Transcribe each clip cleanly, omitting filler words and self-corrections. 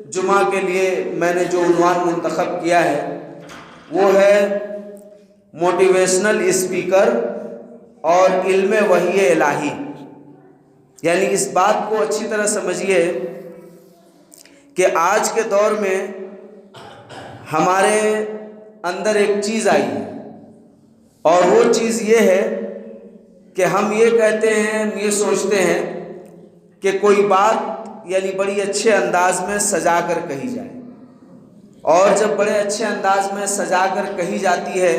جمعہ کے لیے میں نے جو عنوان منتخب کیا ہے وہ ہے موٹیویشنل اسپیکر اور علم وحی الہی۔ یعنی اس بات کو اچھی طرح سمجھیے کہ آج کے دور میں ہمارے اندر ایک چیز آئی ہے، اور وہ چیز یہ ہے کہ ہم یہ کہتے ہیں، ہم یہ سوچتے ہیں کہ کوئی بات یعنی بڑی اچھے انداز میں سجا کر کہی جائے، اور جب بڑے اچھے انداز میں سجا کر کہی جاتی ہے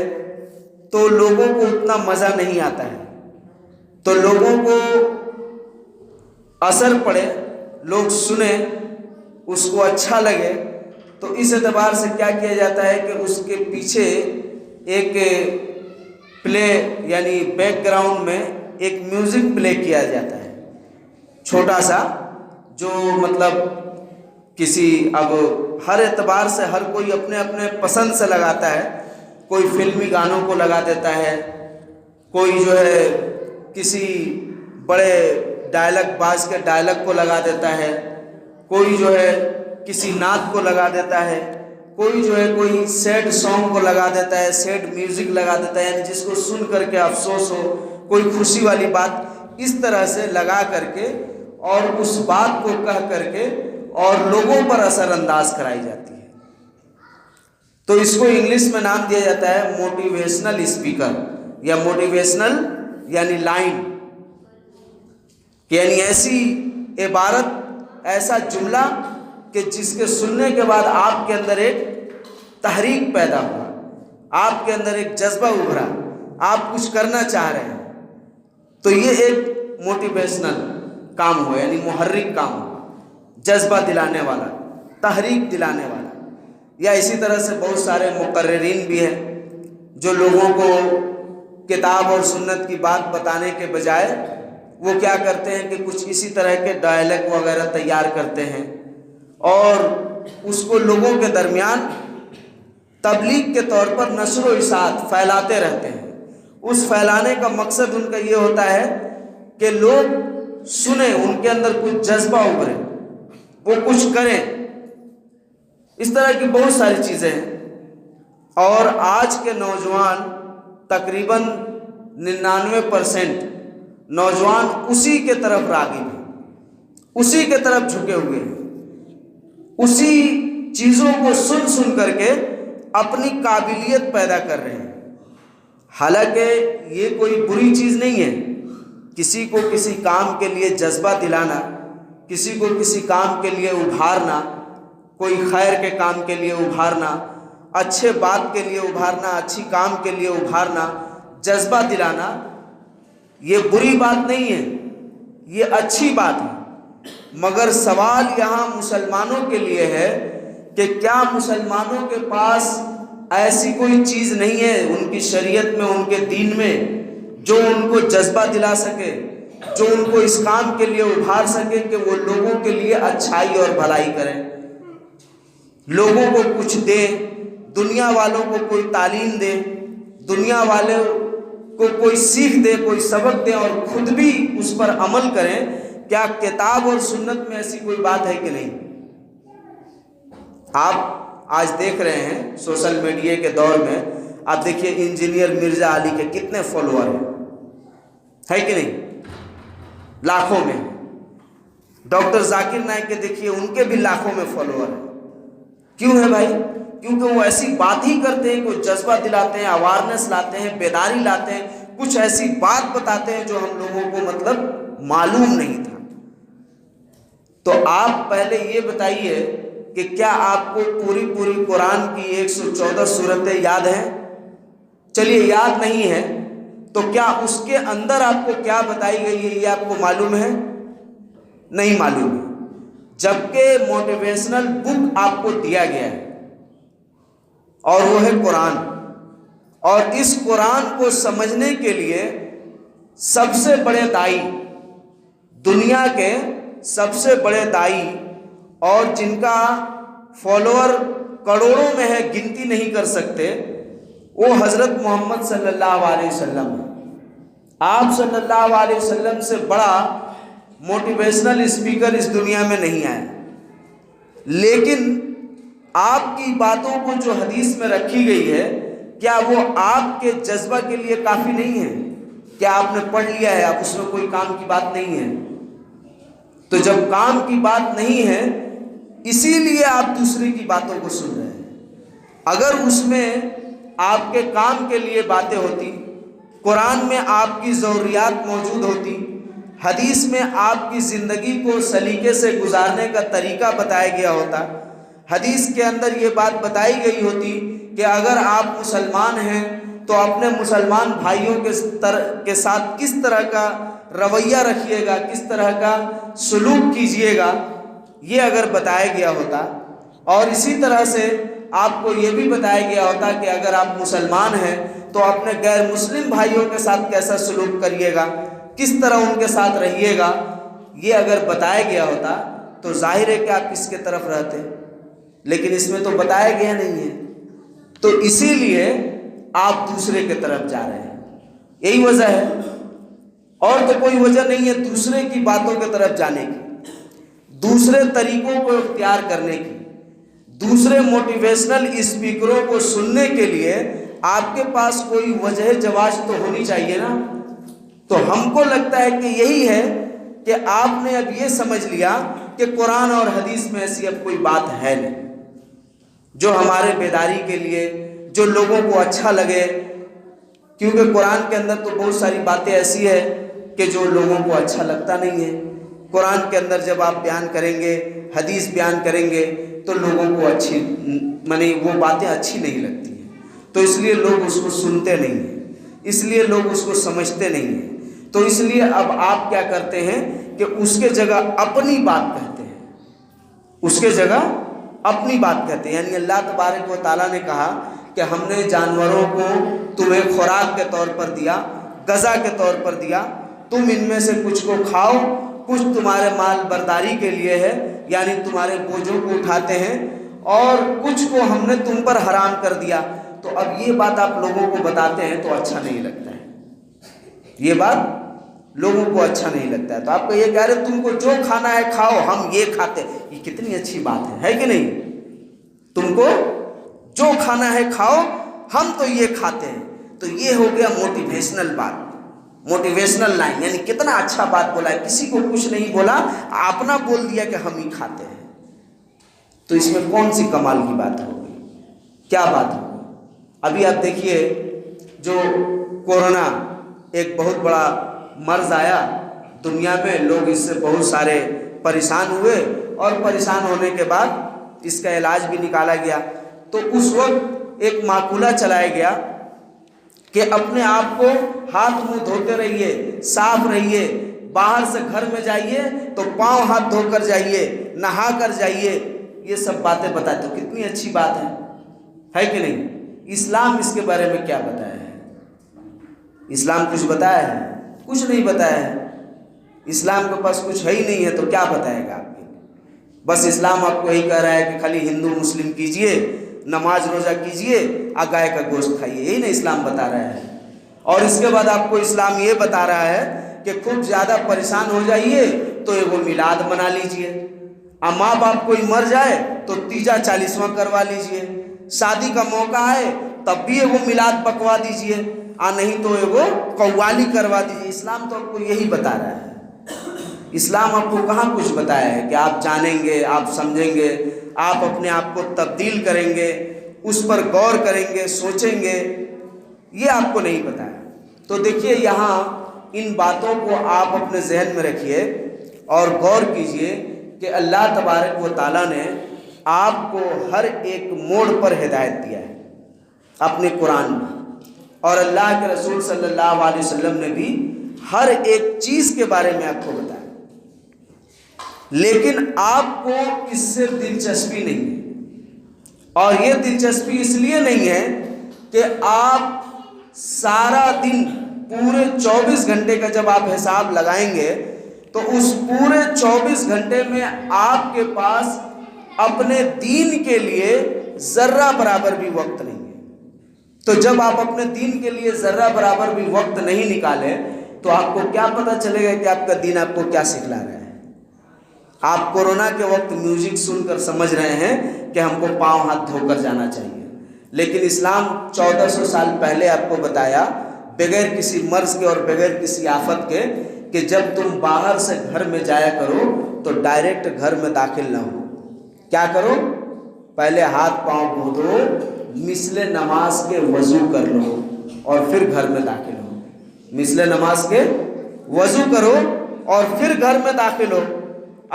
تو لوگوں کو اتنا مزہ نہیں آتا ہے، تو لوگوں کو اثر پڑے، لوگ سنیں، اس کو اچھا لگے، تو اس اعتبار سے کیا کیا جاتا ہے کہ اس کے پیچھے ایک پلے یعنی بیک گراؤنڈ میں ایک میوزک پلے کیا جاتا ہے چھوٹا سا، جو مطلب کسی اب ہر اعتبار سے ہر کوئی اپنے اپنے پسند سے لگاتا ہے، کوئی فلمی گانوں کو لگا دیتا ہے، کوئی جو ہے کسی بڑے ڈائلاگ باز کے ڈائلاگ کو لگا دیتا ہے، کوئی جو ہے کسی نعت کو لگا دیتا ہے، کوئی جو ہے کوئی سیڈ سانگ کو لگا دیتا ہے، سیڈ میوزک لگا دیتا ہے، یعنی جس کو سن کر کے افسوس ہو، کوئی خوشی والی بات، اس طرح سے لگا کر کے اور اس بات کو کہہ کر کے اور لوگوں پر اثر انداز کرائی جاتی ہے۔ تو اس کو انگلش میں نام دیا جاتا ہے موٹیویشنل اسپیکر، یا موٹیویشنل یعنی لائن، یعنی ایسی عبارت، ایسا جملہ کہ جس کے سننے کے بعد آپ کے اندر ایک تحریک پیدا ہوا، آپ کے اندر ایک جذبہ ابھرا، آپ کچھ کرنا چاہ رہے ہیں، تو یہ ایک موٹیویشنل کام ہوا، یعنی محرک کام ہوا، جذبہ دلانے والا، تحریک دلانے والا۔ یا اسی طرح سے بہت سارے مقررین بھی ہیں جو لوگوں کو کتاب اور سنت کی بات بتانے کے بجائے وہ کیا کرتے ہیں کہ کچھ اسی طرح کے ڈائلاگ وغیرہ تیار کرتے ہیں اور اس کو لوگوں کے درمیان تبلیغ کے طور پر نشر و اشاعت پھیلاتے رہتے ہیں۔ اس پھیلانے کا مقصد ان کا یہ ہوتا ہے کہ لوگ سنیں، ان کے اندر کچھ جذبہ ابھرے، وہ کچھ کریں۔ اس طرح کی بہت ساری چیزیں ہیں، اور آج کے نوجوان تقریباً 99% نوجوان اسی کے طرف راغب ہیں، اسی کے طرف جھکے ہوئے ہیں، اسی چیزوں کو سن سن کر کے اپنی قابلیت پیدا کر رہے ہیں۔ حالانکہ یہ کوئی بری چیز نہیں ہے، کسی کو کسی کام کے لیے جذبہ دلانا، کسی کو کسی کام کے لیے ابھارنا، کوئی خیر کے کام کے لیے ابھارنا، اچھے بات کے لیے ابھارنا، اچھی کام کے لیے ابھارنا، جذبہ دلانا، یہ بری بات نہیں ہے، یہ اچھی بات ہے۔ مگر سوال یہاں مسلمانوں کے لیے ہے کہ کیا مسلمانوں کے پاس ایسی کوئی چیز نہیں ہے ان کی شریعت میں، ان کے دین میں، جو ان کو جذبہ دلا سکے، جو ان کو اس کام کے لیے ابھار سکے کہ وہ لوگوں کے لیے اچھائی اور بھلائی کریں، لوگوں کو کچھ دے، دنیا والوں کو کوئی تعلیم دے، دنیا والوں کو کوئی سیکھ دے، کوئی سبق دے، اور خود بھی اس پر عمل کریں؟ کیا کتاب اور سنت میں ایسی کوئی بات ہے کہ نہیں؟ آپ آج دیکھ رہے ہیں سوشل میڈیا کے دور میں، آپ دیکھیے انجینئر مرزا علی کے کتنے فالوور ہیں، ہے کہ نہیں؟ لاکھوں میں۔ ڈاکٹر ذاکر نائک کے دیکھیے، ان کے بھی لاکھوں میں فالوور ہیں۔ کیوں ہے بھائی؟ کیونکہ وہ ایسی بات ہی کرتے ہیں، کوئی جذبہ دلاتے ہیں، اویئرنیس لاتے ہیں، بیداری لاتے ہیں، کچھ ایسی بات بتاتے ہیں جو ہم لوگوں کو مطلب معلوم نہیں تھا۔ تو آپ پہلے یہ بتائیے کہ کیا آپ کو پوری قرآن کی 114 صورتیں یاد ہیں؟ چلیے یاد نہیں ہے تو کیا اس کے اندر آپ کو کیا بتائی گئی ہے یہ آپ کو معلوم ہے؟ نہیں معلوم ہے، جبکہ موٹیویشنل بک آپ کو دیا گیا ہے اور وہ ہے قرآن۔ اور اس قرآن کو سمجھنے کے لیے سب سے بڑے دائی، دنیا کے سب سے بڑے دائی، اور جن کا فالوور کروڑوں میں ہے، گنتی نہیں کر سکتے، وہ حضرت محمد صلی اللہ علیہ وسلم ہے۔ آپ صلی اللہ علیہ وسلم سے بڑا موٹیویشنل اسپیکر اس دنیا میں نہیں آیا، لیکن آپ کی باتوں کو جو حدیث میں رکھی گئی ہے، کیا وہ آپ کے جذبہ کے لیے کافی نہیں ہے؟ کیا آپ نے پڑھ لیا ہے، اب اس میں کوئی کام کی بات نہیں ہے؟ تو جب کام کی بات نہیں ہے، اسی لیے آپ دوسرے کی باتوں کو سن رہے ہیں۔ اگر اس میں آپ کے کام کے لیے باتیں ہوتی، قرآن میں آپ کی ضروریات موجود ہوتی، حدیث میں آپ کی زندگی کو سلیقے سے گزارنے کا طریقہ بتایا گیا ہوتا، حدیث کے اندر یہ بات بتائی گئی ہوتی کہ اگر آپ مسلمان ہیں تو اپنے مسلمان بھائیوں کے ساتھ کس طرح کا رویہ رکھیے گا، کس طرح کا سلوک کیجیے گا، یہ اگر بتایا گیا ہوتا، اور اسی طرح سے آپ کو یہ بھی بتایا گیا ہوتا کہ اگر آپ مسلمان ہیں تو اپنے غیر مسلم بھائیوں کے ساتھ کیسا سلوک کریے گا، کس طرح ان کے ساتھ رہیے گا، یہ اگر بتایا گیا ہوتا تو ظاہر ہے کہ آپ کس کے طرف رہتے، لیکن اس میں تو بتایا گیا نہیں ہے، تو اسی لیے آپ دوسرے کے طرف جا رہے ہیں، یہی وجہ ہے، اور تو کوئی وجہ نہیں ہے دوسرے کی باتوں کی طرف جانے کی، دوسرے طریقوں کو اختیار کرنے کی، دوسرے موٹیویشنل اسپیکروں کو سننے کے لیے آپ کے پاس کوئی وجہ جواز تو ہونی چاہیے نا۔ تو ہم کو لگتا ہے کہ یہی ہے کہ آپ نے اب یہ سمجھ لیا کہ قرآن اور حدیث میں ایسی اب کوئی بات ہے نہیں جو ہمارے بیداری کے لیے، جو لوگوں کو اچھا لگے، کیونکہ قرآن کے اندر تو بہت ساری باتیں ایسی ہیں کہ جو لوگوں کو اچھا لگتا نہیں ہے۔ قرآن کے اندر جب آپ بیان کریں گے، حدیث بیان کریں گے تو لوگوں کو وہ باتیں اچھی نہیں لگتی ہیں، تو اس لیے لوگ اس کو سنتے نہیں ہیں، اس لیے لوگ اس کو سمجھتے نہیں ہیں، تو اس لیے اب آپ کیا کرتے ہیں کہ اس کے جگہ اپنی بات کہتے ہیں، اس کے جگہ اپنی بات کہتے ہیں۔ یعنی اللہ تبارک و تعالیٰ نے کہا کہ ہم نے جانوروں کو تمہیں خوراک کے طور پر دیا، غذا کے طور پر دیا، تم ان میں سے کچھ کو کھاؤ، کچھ تمہارے مال برداری کے لیے ہے، یعنی تمہارے بوجھوں کو اٹھاتے ہیں، اور کچھ کو ہم نے تم پر حرام کر دیا۔ تو اب یہ بات آپ لوگوں کو بتاتے ہیں تو اچھا نہیں لگتا ہے، یہ بات لوگوں کو اچھا نہیں لگتا ہے، تو آپ کو یہ کہہ رہے تم کو جو کھانا ہے کھاؤ، ہم یہ کھاتے ہیں، یہ کتنی اچھی بات ہے کہ نہیں؟ تم کو جو کھانا ہے کھاؤ، ہم تو یہ کھاتے ہیں، تو یہ ہو گیا موٹیویشنل بات، موٹیویشنل لائن، یعنی کتنا اچھا بات بولا ہے، کسی کو کچھ نہیں بولا، اپنا بول دیا کہ ہم ہی کھاتے ہیں، تو اس میں کون سی کمال کی بات ہوگی، کیا بات ہوگی؟ ابھی آپ دیکھیے جو کورونا ایک بہت بڑا مرض آیا دنیا میں، لوگ اس سے بہت سارے پریشان ہوئے، اور پریشان ہونے کے بعد اس کا علاج بھی نکالا گیا، تو اس وقت ایک مقولہ چلایا گیا کہ اپنے آپ کو ہاتھ منہ دھوتے رہیے، صاف رہیے، باہر سے گھر میں جائیے تو پاؤں ہاتھ دھو کر جائیے، نہا کر جائیے، یہ سب باتیں بتاتے، تو کتنی اچھی بات ہے کہ نہیں؟ اسلام اس کے بارے میں کیا بتایا ہے؟ اسلام کچھ بتایا ہے؟ کچھ نہیں بتایا ہے، اسلام کے پاس کچھ ہے ہی نہیں ہے تو کیا بتائے گا آپ کو؟ بس اسلام آپ کو یہی کہہ رہا ہے کہ خالی ہندو مسلم کیجئے، نماز روزہ کیجئے، گائے کا گوشت کھائیے، یہی نا اسلام بتا رہا ہے۔ اور اس کے بعد آپ کو اسلام یہ بتا رہا ہے کہ خوب زیادہ پریشان ہو جائیے تو وہ میلاد منا لیجئے، ماں باپ کوئی مر جائے تو تیجا 40واں کروا لیجئے، شادی کا موقع آئے تب بھی وہ میلاد پکوا دیجئے، نہیں تو وہ قوالی کروا دیجئے۔ اسلام تو آپ کو یہی بتا رہا ہے، اسلام آپ کو کہاں کچھ بتایا ہے کہ آپ جانیں گے، آپ سمجھیں گے، آپ اپنے آپ کو تبدیل کریں گے، اس پر غور کریں گے، سوچیں گے، یہ آپ کو نہیں بتایا۔ تو دیکھیے یہاں ان باتوں کو آپ اپنے ذہن میں رکھیے اور غور کیجئے کہ اللہ تبارک و تعالیٰ نے آپ کو ہر ایک موڑ پر ہدایت دیا ہے اپنے قرآن میں، اور اللہ کے رسول صلی اللہ علیہ وسلم نے بھی ہر ایک چیز کے بارے میں آپ کو بتایا، لیکن آپ کو اس سے دلچسپی نہیں ہے، اور یہ دلچسپی اس لیے نہیں ہے کہ آپ سارا دن پورے 24 گھنٹے کا جب آپ حساب لگائیں گے تو اس پورے 24 گھنٹے میں آپ کے پاس اپنے دین کے لیے ذرہ برابر بھی وقت نہیں ہے، تو جب آپ اپنے دین کے لیے ذرہ برابر بھی وقت نہیں نکالیں تو آپ کو کیا پتہ چلے گا کہ آپ کا دین آپ کو کیا سکھلا رہا ہے؟ آپ کورونا کے وقت میوزک سن کر سمجھ رہے ہیں کہ ہم کو پاؤں ہاتھ دھو کر جانا چاہیے، لیکن اسلام 1400 سال پہلے آپ کو بتایا بغیر کسی مرض کے اور بغیر کسی آفت کے کہ جب تم باہر سے گھر میں جایا کرو تو ڈائریکٹ گھر میں داخل نہ ہو، کیا کرو؟ پہلے ہاتھ پاؤں دھو دو، مثل نماز کے وضو کر لو اور پھر گھر میں داخل ہو۔ مثل نماز کے وضو کرو اور پھر گھر میں داخل ہو۔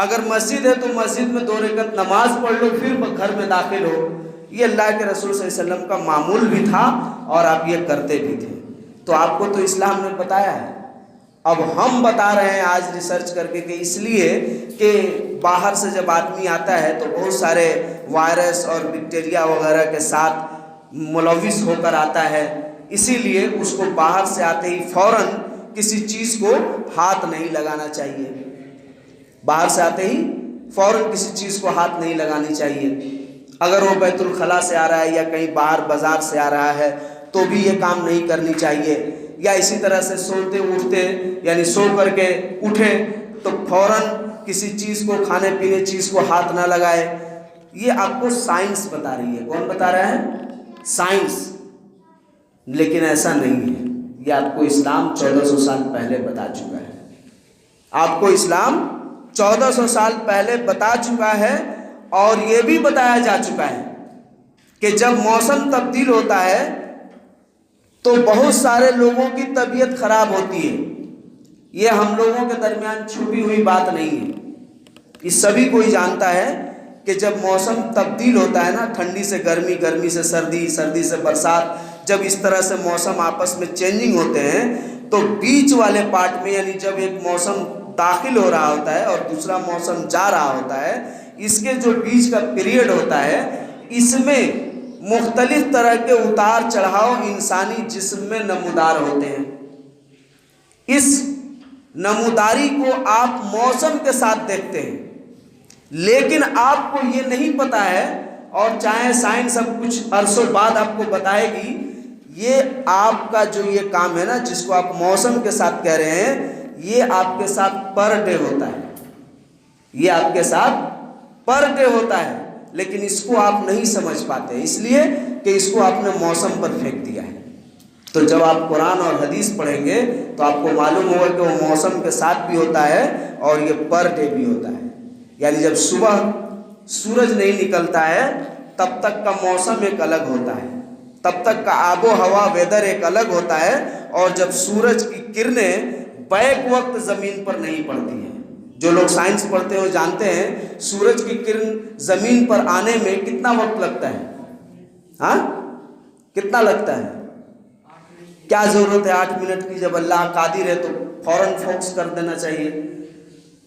اگر مسجد ہے تو مسجد میں 2 رکعت نماز پڑھ لو پھر گھر میں داخل ہو۔ یہ اللہ کے رسول صلی اللہ علیہ وسلم کا معمول بھی تھا اور آپ یہ کرتے بھی تھے، تو آپ کو تو اسلام نے بتایا ہے۔ اب ہم بتا رہے ہیں آج ریسرچ کر کے کہ اس لیے کہ باہر سے جب آدمی آتا ہے تو بہت سارے وائرس اور بیکٹیریا وغیرہ کے ساتھ ملوث ہو کر آتا ہے، اسی لیے اس کو باہر سے آتے ہی فوراً کسی چیز کو ہاتھ نہیں لگانا چاہیے، باہر سے آتے ہی فوراً کسی چیز کو ہاتھ نہیں لگانی چاہیے۔ اگر وہ بیت الخلاء سے آ رہا ہے یا کہیں باہر بازار سے آ رہا ہے تو بھی یہ کام نہیں کرنی چاہیے، یا اسی طرح سے سوتے اٹھتے یعنی سو کر کے اٹھے تو فوراً کسی چیز کو کھانے پینے چیز کو ہاتھ نہ لگائے۔ یہ آپ کو سائنس بتا رہی ہے۔ کون بتا رہا ہے؟ سائنس۔ لیکن ایسا نہیں ہے، یہ آپ کو اسلام 1400 سال پہلے بتا چکا ہے۔ آپ کو اسلام 1400 سال پہلے بتا چکا ہے اور یہ بھی بتایا جا چکا ہے کہ جب موسم تبدیل ہوتا ہے تو بہت سارے لوگوں کی طبیعت خراب ہوتی ہے۔ یہ ہم لوگوں کے درمیان چھپی ہوئی بات نہیں ہے، یہ سبھی کوئی جانتا ہے کہ جب موسم تبدیل ہوتا ہے نا، ٹھنڈی سے گرمی، گرمی سے سردی، سردی سے برسات، جب اس طرح سے موسم آپس میں چینجنگ ہوتے ہیں تو بیچ والے پارٹ میں یعنی جب ایک موسم داخل ہو رہا ہوتا ہے اور دوسرا موسم جا رہا ہوتا ہے، اس کے جو بیچ کا پیریڈ ہوتا ہے اس میں مختلف طرح کے اتار چڑھاؤ انسانی جسم میں نمودار ہوتے ہیں۔ اس نموداری کو آپ موسم کے ساتھ دیکھتے ہیں، لیکن آپ کو یہ نہیں پتا ہے، اور چاہے سائنس اب کچھ عرصوں بعد آپ کو بتائے گی، یہ آپ کا جو یہ کام ہے نا جس کو آپ موسم کے ساتھ کہہ رہے ہیں، یہ آپ کے ساتھ پر ڈے ہوتا ہے، یہ آپ کے ساتھ پر ڈے ہوتا ہے، لیکن اس کو آپ نہیں سمجھ پاتے اس لیے کہ اس کو آپ نے موسم پر پھینک دیا ہے۔ تو جب آپ قرآن اور حدیث پڑھیں گے تو آپ کو معلوم ہوگا کہ وہ موسم کے ساتھ بھی ہوتا ہے اور یہ پر ڈے بھی ہوتا ہے، یعنی جب صبح سورج نہیں نکلتا ہے تب تک کا موسم ایک الگ ہوتا ہے، تب تک کا آب و ہوا ویدر ایک الگ ہوتا ہے، اور جب سورج کی کرنیں بیک وقت زمین پر نہیں پڑتی ہیں۔ جو لوگ سائنس پڑھتے ہیں وہ جانتے ہیں سورج کی کرن زمین پر آنے میں کتنا وقت لگتا ہے، ہاں کتنا لگتا ہے؟ کیا ضرورت ہے 8 منٹ کی؟ جب اللہ قادر ہے تو فوراً فوکس کر دینا چاہیے،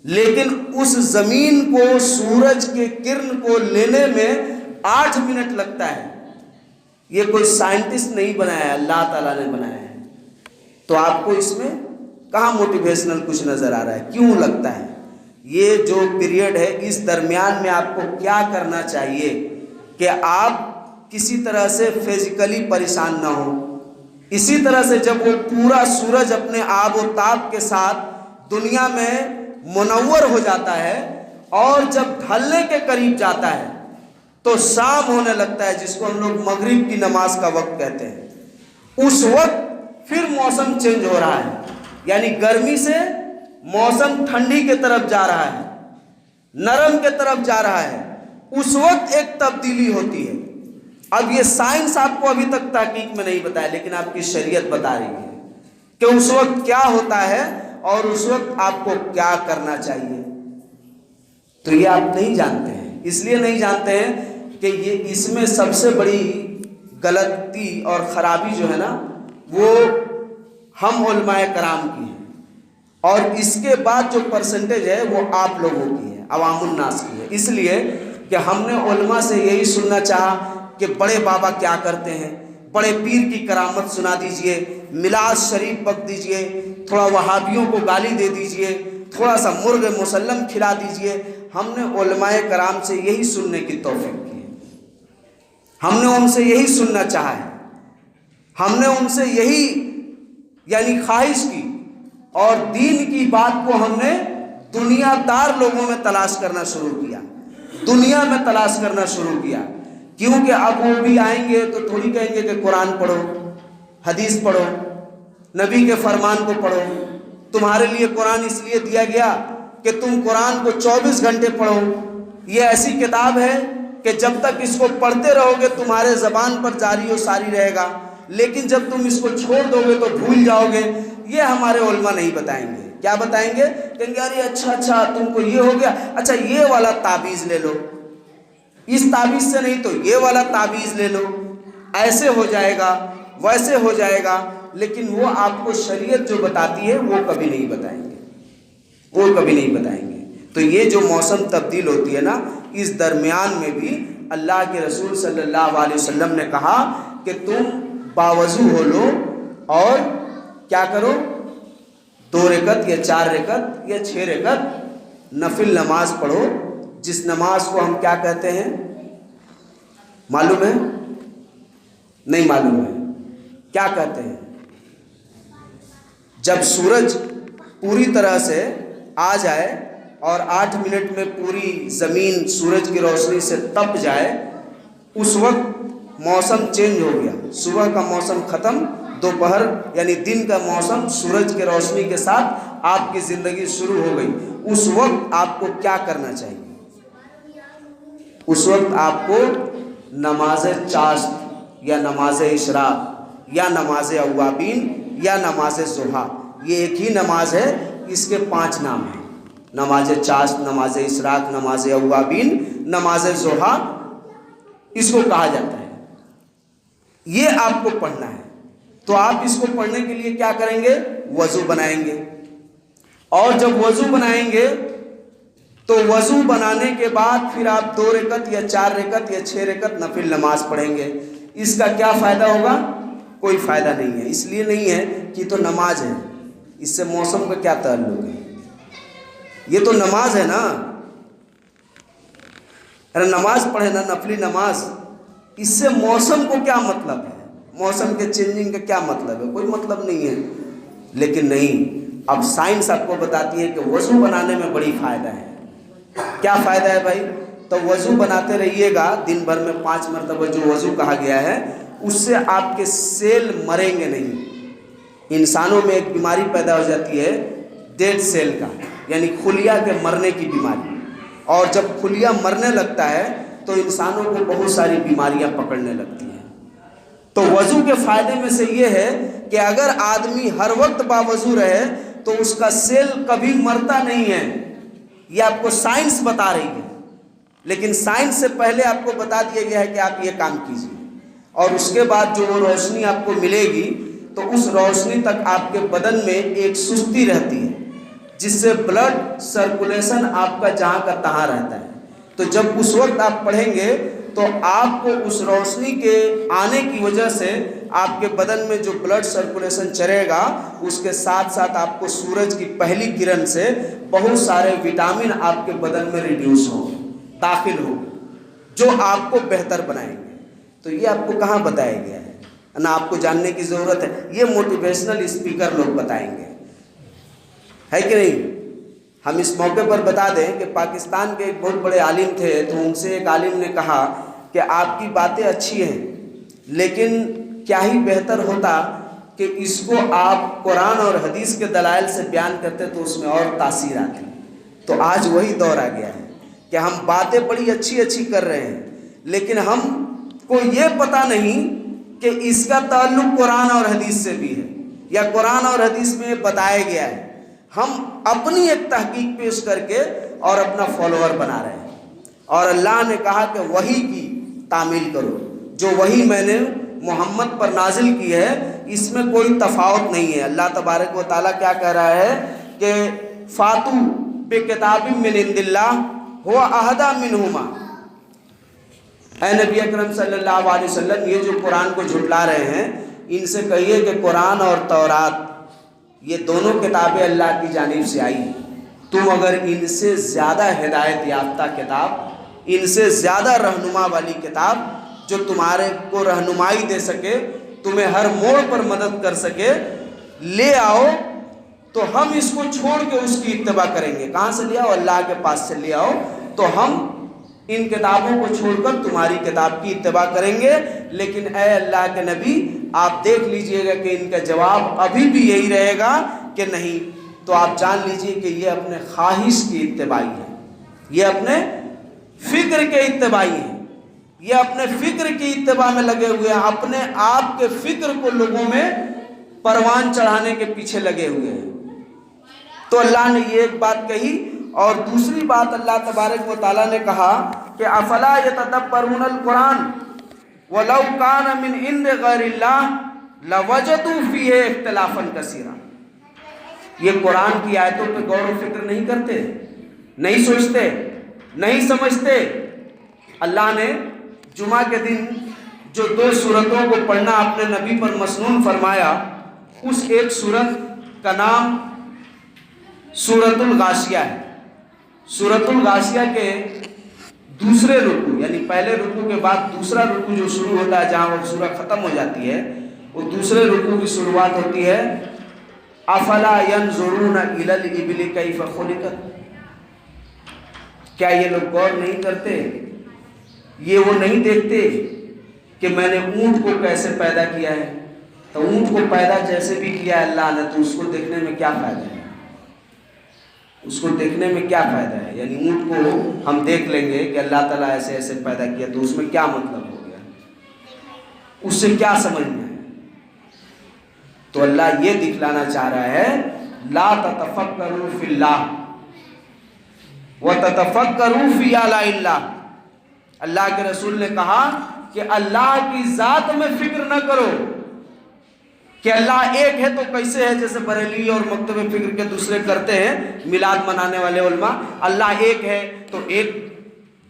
لیکن اس زمین کو سورج کے کرن کو لینے میں 8 منٹ لگتا ہے۔ یہ کوئی سائنٹسٹ نہیں بنایا ہے، اللہ تعالیٰ نے بنایا ہے۔ تو آپ کو اس میں کہاں موٹیویشنل کچھ نظر آ رہا ہے؟ کیوں لگتا ہے؟ یہ جو پیریڈ ہے اس درمیان میں آپ کو کیا کرنا چاہیے کہ آپ کسی طرح سے فزیکلی پریشان نہ ہو۔ اسی طرح سے جب وہ پورا سورج اپنے آب و تاب کے ساتھ دنیا میں منور ہو جاتا ہے اور جب ڈھلنے کے قریب جاتا ہے تو شام ہونے لگتا ہے، جس کو ہم لوگ مغرب کی نماز کا وقت کہتے ہیں، اس وقت پھر موسم چینج ہو رہا ہے، یعنی گرمی سے موسم ٹھنڈی کے طرف جا رہا ہے، نرم کے طرف جا رہا ہے، اس وقت ایک تبدیلی ہوتی ہے۔ اب یہ سائنس آپ کو ابھی تک تحقیق میں نہیں بتایا، لیکن آپ کی شریعت بتا رہی ہے کہ اس وقت کیا ہوتا ہے اور اس وقت آپ کو کیا کرنا چاہیے۔ تو یہ آپ نہیں جانتے ہیں، اس لیے نہیں جانتے ہیں کہ یہ اس میں سب سے بڑی غلطی اور خرابی جو ہے نا وہ ہم علماء کرام کی ہے، اور اس کے بعد جو پرسنٹیج ہے وہ آپ لوگوں کی ہے، عوام الناس کی ہے۔ اس لیے کہ ہم نے علماء سے یہی سننا چاہا کہ بڑے بابا کیا کرتے ہیں، بڑے پیر کی کرامت سنا دیجئے، میلاد شریف بک دیجئے، تھوڑا وہابیوں کو گالی دے دیجئے، تھوڑا سا مرغ مسلم کھلا دیجئے۔ ہم نے علماء کرام سے یہی سننے کی توفیق کی ہے، ہم نے ان سے یہی سننا چاہا ہے، ہم نے ان سے یہی یعنی خواہش کی، اور دین کی بات کو ہم نے دنیا دار لوگوں میں تلاش کرنا شروع کیا، دنیا میں تلاش کرنا شروع کیا، کیونکہ اب وہ بھی آئیں گے تو تھوڑی کہیں گے کہ قرآن پڑھو، حدیث پڑھو، نبی کے فرمان کو پڑھو، تمہارے لیے قرآن اس لیے دیا گیا کہ تم قرآن کو 24 گھنٹے پڑھو، یہ ایسی کتاب ہے کہ جب تک اس کو پڑھتے رہو گے تمہارے زبان پر جاری و ساری رہے گا، لیکن جب تم اس کو چھوڑ دو گے تو بھول جاؤ گے۔ یہ ہمارے علماء نہیں بتائیں گے، کیا بتائیں گے؟ کہیں گے ارے اچھا تم کو یہ ہو گیا، اچھا یہ والا تعویذ لے لو، اس تعویذ سے نہیں تو یہ والا تعویذ لے لو، ایسے ہو جائے گا ویسے ہو جائے گا، لیکن وہ آپ کو شریعت جو بتاتی ہے وہ کبھی نہیں بتائیں گے، وہ کبھی نہیں بتائیں گے۔ تو یہ جو موسم تبدیل ہوتی ہے نا، اس درمیان میں بھی اللہ کے رسول صلی اللہ علیہ وسلم نے کہا کہ تم باوضو ہو لو اور کیا کرو، 2 رکعت یا 4 رکعت یا 6 رکعت نفل نماز پڑھو، جس نماز کو ہم کیا کہتے ہیں؟ معلوم ہے؟ نہیں معلوم ہے؟ کیا کہتے ہیں؟ جب سورج پوری طرح سے آ جائے اور 8 منٹ میں پوری زمین سورج کی روشنی سے تپ جائے، اس وقت موسم چینج ہو گیا، صبح کا موسم ختم، دوپہر یعنی دن کا موسم سورج کے روشنی کے ساتھ آپ کی زندگی شروع ہو گئی۔ اس وقت آپ کو کیا کرنا چاہیے؟ اس وقت آپ کو نماز چاشت یا نماز اشراق یا نماز اوابین یا نماز ضحیٰ، یہ ایک ہی نماز ہے، اس کے 5 نام ہیں، نماز چاشت، نماز اشراق، نماز اوابین، نماز ضحیٰ، اس کو کہا جاتا ہے۔ یہ آپ کو پڑھنا ہے، تو آپ اس کو پڑھنے کے لیے کیا کریں گے؟ وضو بنائیں گے، اور جب وضو بنائیں گے تو وضو بنانے کے بعد پھر آپ 2 رکعت یا 4 رکعت یا 6 رکعت نفل نماز پڑھیں گے۔ اس کا کیا فائدہ ہوگا؟ کوئی فائدہ نہیں ہے، اس لیے نہیں ہے کہ تو نماز ہے، اس سے موسم کا کیا تعلق ہے؟ یہ تو نماز ہے نا، ارے نماز پڑھے نا، نفلی نماز، اس سے موسم کو کیا مطلب ہے؟ موسم کے چینجنگ کا کیا مطلب ہے؟ کوئی مطلب نہیں ہے۔ لیکن نہیں، اب سائنس آپ کو بتاتی ہے کہ وضو بنانے میں بڑی فائدہ ہے۔ کیا فائدہ ہے بھائی؟ تو وضو بناتے رہیے گا دن بھر میں 5 مرتبہ جو وضو کہا گیا ہے، اس سے آپ کے سیل مریں گے نہیں۔ انسانوں میں ایک بیماری پیدا ہو جاتی ہے ڈیڈ سیل کا، یعنی خلیہ کے مرنے کی بیماری، اور جب خلیہ مرنے لگتا ہے تو انسانوں کو بہت ساری بیماریاں پکڑنے لگتی ہیں۔ تو وضو کے فائدے میں سے یہ ہے کہ اگر آدمی ہر وقت باوضو رہے تو اس کا سیل کبھی مرتا نہیں ہے، یہ آپ کو سائنس بتا رہی ہے، لیکن سائنس سے پہلے آپ کو بتا دیا گیا ہے کہ آپ یہ کام کیجیے، اور اس کے بعد جو وہ روشنی آپ کو ملے گی تو اس روشنی تک آپ کے بدن میں ایک سستی رہتی ہے، جس سے بلڈ سرکولیشن آپ کا جہاں کا تہاں رہتا ہے۔ تو جب اس وقت آپ پڑھیں گے تو آپ کو اس روشنی کے آنے کی وجہ سے آپ کے بدن میں جو بلڈ سرکولیشن چلے گا، اس کے ساتھ ساتھ آپ کو سورج کی پہلی کرن سے بہت سارے وٹامن آپ کے بدن میں ریڈیوس ہوں گے، داخل ہوں گے، جو آپ کو بہتر بنائیں گے۔ تو یہ آپ کو کہاں بتایا گیا ہے؟ نہ آپ کو جاننے کی ضرورت ہے، یہ موٹیویشنل اسپیکر لوگ بتائیں گے، ہے کہ نہیں؟ ہم اس موقع پر بتا دیں کہ پاکستان کے ایک بہت بڑے عالم تھے، تو ان سے ایک عالم نے کہا کہ آپ کی باتیں اچھی ہیں، لیکن کیا ہی بہتر ہوتا کہ اس کو آپ قرآن اور حدیث کے دلائل سے بیان کرتے تو اس میں اور تاثیر آتی۔ تو آج وہی دور آ گیا ہے کہ ہم باتیں بڑی اچھی کر رہے ہیں، لیکن ہم کو یہ پتہ نہیں کہ اس کا تعلق قرآن اور حدیث سے بھی ہے، یا قرآن اور حدیث میں بتایا گیا ہے۔ ہم اپنی ایک تحقیق پیش کر کے اور اپنا فالوور بنا رہے ہیں، اور اللہ نے کہا کہ وحی کی تعمیل کرو، جو وحی میں نے محمد پر نازل کی ہے اس میں کوئی تفاوت نہیں ہے۔ اللہ تبارک و تعالیٰ کیا کہہ رہا ہے کہ فاتو بکتاب من عند اللہ هو اہدی منہما۔ اے نبی اکرم صلی اللہ علیہ وسلم، یہ جو قرآن کو جھٹلا رہے ہیں ان سے کہیے کہ قرآن اور تورات یہ دونوں کتابیں اللہ کی جانب سے آئی، تم اگر ان سے زیادہ ہدایت یافتہ کتاب، ان سے زیادہ رہنما والی کتاب جو تمہارے کو رہنمائی دے سکے، تمہیں ہر موڑ پر مدد کر سکے، لے آؤ تو ہم اس کو چھوڑ کے اس کی اتباع کریں گے. کہاں سے لے آؤ؟ اللہ کے پاس سے لے آؤ. تو ہم ان کتابوں کو چھوڑ کر تمہاری کتاب کی اتباع کریں گے. لیکن اے اللہ کے نبی آپ دیکھ لیجئے گا کہ ان کا جواب ابھی بھی یہی رہے گا کہ نہیں. تو آپ جان لیجئے کہ یہ اپنے خواہش کی اتباعی ہے, یہ اپنے فکر کے اتباعی ہیں, یہ اپنے فکر کی اتباع میں لگے ہوئے ہیں, اپنے آپ کے فکر کو لوگوں میں پروان چڑھانے کے پیچھے لگے ہوئے ہیں. تو اللہ نے یہ ایک بات کہی. اور دوسری بات اللہ تبارک و تعالیٰ نے کہا کہ افلا یتدبرون القرآن ولو کان من عند غیر اللہ لوجدوا فیہ اختلافا کثیرا. یہ قرآن کی آیتوں پہ غور و فکر نہیں کرتے, نہیں سوچتے, نہیں سمجھتے. اللہ نے جمعہ کے دن جو 2 سورتوں کو پڑھنا اپنے نبی پر مسنون فرمایا, اس ایک سورت کا نام سورۃ الغاشیہ ہے. سورۃ الغاشیہ کے دوسرے رکوع یعنی پہلے رکوع کے بعد دوسرا رکوع جو شروع ہوتا ہے, جہاں وہ سورہ ختم ہو جاتی ہے, وہ دوسرے رکوع کی شروعات ہوتی ہے افلا ینظرون الی الابل کیف خلقت. کیا یہ لوگ غور نہیں کرتے, یہ وہ نہیں دیکھتے کہ میں نے اونٹ کو کیسے پیدا کیا ہے؟ تو اونٹ کو پیدا جیسے بھی کیا ہے اللہ نے, تو اس کو دیکھنے میں کیا فائدہ ہے؟ اس کو دیکھنے میں کیا فائدہ ہے؟ یعنی اونٹ کو ہم دیکھ لیں گے کہ اللہ تعالیٰ ایسے ایسے پیدا کیا, تو اس میں کیا مطلب ہو گیا, اس سے کیا سمجھنا ہے؟ تو اللہ یہ دکھلانا چاہ رہا ہے لا تتفکروا فی اللہ وتتفکروا فی آلاء اللہ. اللہ کے رسول نے کہا کہ اللہ کی ذات میں فکر نہ کرو کہ اللہ ایک ہے تو کیسے ہے, جیسے بریلوی اور مکتب فکر کے دوسرے کرتے ہیں میلاد منانے والے علماء. اللہ ایک ہے تو ایک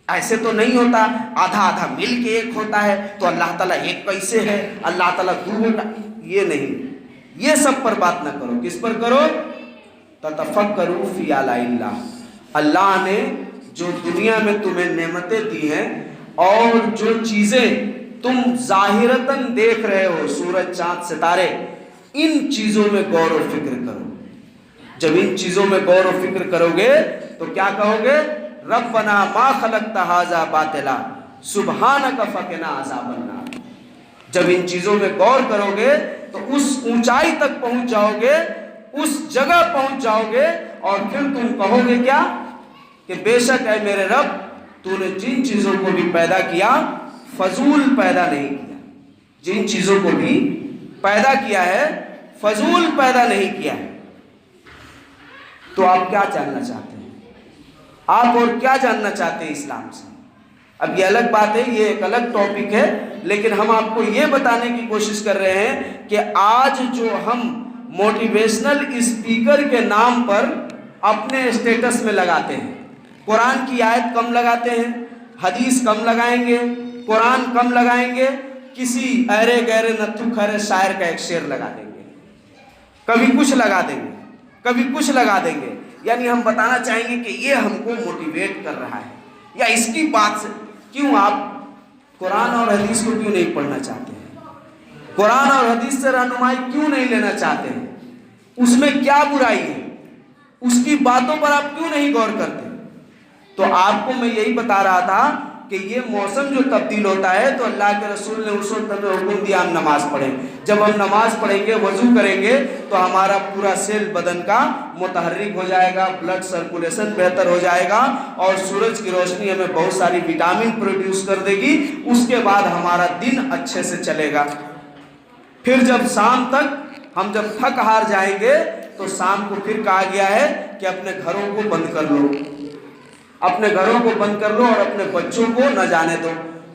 ایسے تو نہیں ہوتا, آدھا آدھا مل کے ایک ہوتا ہے, تو اللہ تعالیٰ ایک کیسے ہے, اللہ تعالیٰ دو ہوتا. یہ نہیں, یہ سب پر بات نہ کرو. کس پر کرو؟ تتفکروا فی آلاء اللہ. اللہ نے جو دنیا میں تمہیں نعمتیں دی ہیں اور جو چیزیں تم ظاہرتاً دیکھ رہے ہو, سورج چاند ستارے, ان چیزوں میں غور و فکر کرو. جب ان چیزوں میں غور و فکر کرو گے تو کیا کہو گے؟ ربنا ما خلقت ھذا باطلا سبحانک فقنا عذاب النار. جب ان چیزوں میں غور کرو گے تو اس اونچائی تک پہنچ جاؤ گے, اس جگہ پہنچ جاؤ گے, اور پھر تم کہو گے کیا کہ بے شک اے میرے رب, تو نے جن چیزوں کو بھی پیدا کیا فضول پیدا نہیں کیا. جن چیزوں کو بھی پیدا کیا ہے فضول پیدا نہیں کیا ہے. تو آپ کیا جاننا چاہتے ہیں؟ آپ اور کیا جاننا چاہتے ہیں اسلام سے؟ اب یہ الگ بات ہے, یہ ایک الگ ٹاپک ہے, لیکن ہم آپ کو یہ بتانے کی کوشش کر رہے ہیں کہ آج جو ہم موٹیویشنل اسپیکر کے نام پر اپنے اسٹیٹس میں لگاتے ہیں, قرآن کی آیت کم لگاتے ہیں, حدیث کم لگائیں گے, قرآن کم لگائیں گے, کسی ایرے گہرے نتھو کھرے شاعر کا ایک شعر لگا دیں گے, کبھی کچھ لگا دیں گے, کبھی کچھ لگا دیں گے. یعنی ہم بتانا چاہیں گے کہ یہ ہم کو موٹیویٹ کر رہا ہے, یا اس کی بات سے. کیوں آپ قرآن اور حدیث کو کیوں نہیں پڑھنا چاہتے ہیں؟ قرآن اور حدیث سے رہنمائی کیوں نہیں لینا چاہتے ہیں؟ اس میں کیا برائی ہے؟ اس کی باتوں پر آپ کیوں نہیں غور کرتے؟ تو آپ کو میں یہی بتا رہا تھا کہ یہ موسم جو تبدیل ہوتا ہے تو اللہ کے رسول نے اس وقت ہمیں حکم دیا ہم نماز پڑھیں. جب ہم نماز پڑھیں گے, وضو کریں گے, تو ہمارا پورا سیل بدن کا متحرک ہو جائے گا, بلڈ سرکولیشن بہتر ہو جائے گا, اور سورج کی روشنی ہمیں بہت ساری وٹامن پروڈیوس کر دے گی. اس کے بعد ہمارا دن اچھے سے چلے گا. پھر جب شام تک ہم جب تھک ہار جائیں گے تو شام کو پھر کہا گیا ہے کہ اپنے گھروں کو بند کر لو, اپنے گھروں کو بند کر لو اور اپنے بچوں کو نہ جانے دو.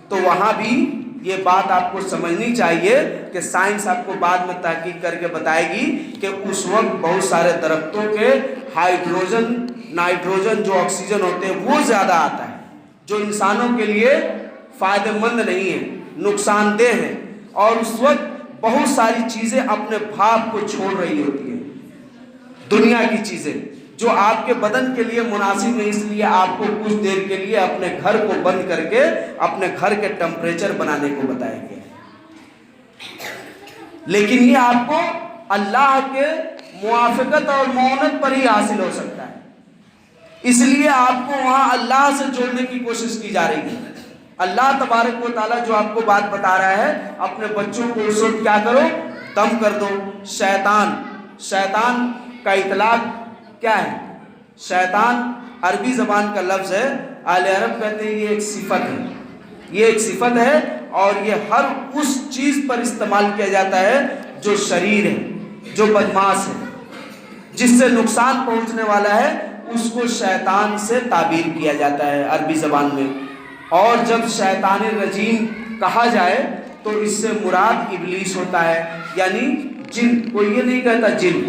تو وہاں بھی یہ بات آپ کو سمجھنی چاہیے کہ سائنس آپ کو بعد میں تحقیق کر کے بتائے گی کہ اس وقت بہت سارے درختوں کے ہائیڈروجن نائٹروجن جو آکسیجن ہوتے ہیں وہ زیادہ آتا ہے, جو انسانوں کے لیے فائدہ مند نہیں ہے, نقصان دہ ہے. اور اس وقت بہت ساری چیزیں اپنے بھاپ کو چھوڑ رہی ہوتی ہیں, دنیا کی چیزیں جو آپ کے بدن کے لیے مناسب نہیں. اس لیے آپ کو کچھ دیر کے لیے اپنے گھر کو بند کر کے اپنے گھر کے ٹمپریچر بنانے کو بتایا گیا. لیکن یہ آپ کو اللہ کے موافقت اور معاونت پر ہی حاصل ہو سکتا ہے۔ اس لیے آپ کو وہاں اللہ سے جوڑنے کی کوشش کی جا رہی ہے۔ اللہ تبارک و تعالیٰ جو آپ کو بات بتا رہا ہے، اپنے بچوں کو اس وقت کیا کرو، دم کر دو۔ شیطان کا اطلاق کیا ہے؟ شیطان عربی زبان کا لفظ ہے، اہل عرب کہتے ہیں یہ ایک صفت ہے، یہ ایک صفت ہے، اور یہ ہر اس چیز پر استعمال کیا جاتا ہے جو شریر ہے، جو بدماش ہے، جس سے نقصان پہنچنے والا ہے، اس کو شیطان سے تعبیر کیا جاتا ہے عربی زبان میں۔ اور جب شیطان الرجیم کہا جائے تو اس سے مراد ابلیس ہوتا ہے، یعنی جن، کوئی یہ نہیں کہتا جن،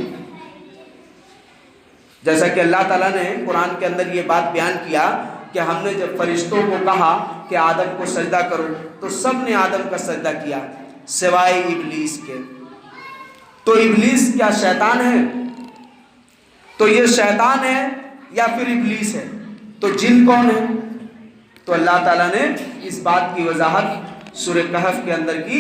جیسا کہ اللہ تعالیٰ نے قرآن کے اندر یہ بات بیان کیا کہ ہم نے جب فرشتوں کو کہا کہ آدم کو سجدہ کرو تو سب نے آدم کا سجدہ کیا سوائے ابلیس کے۔ تو ابلیس کیا شیطان ہے؟ تو یہ شیطان ہے یا پھر ابلیس ہے؟ تو جن کون ہے؟ تو اللہ تعالیٰ نے اس بات کی وضاحت سورہ کہف کے اندر کی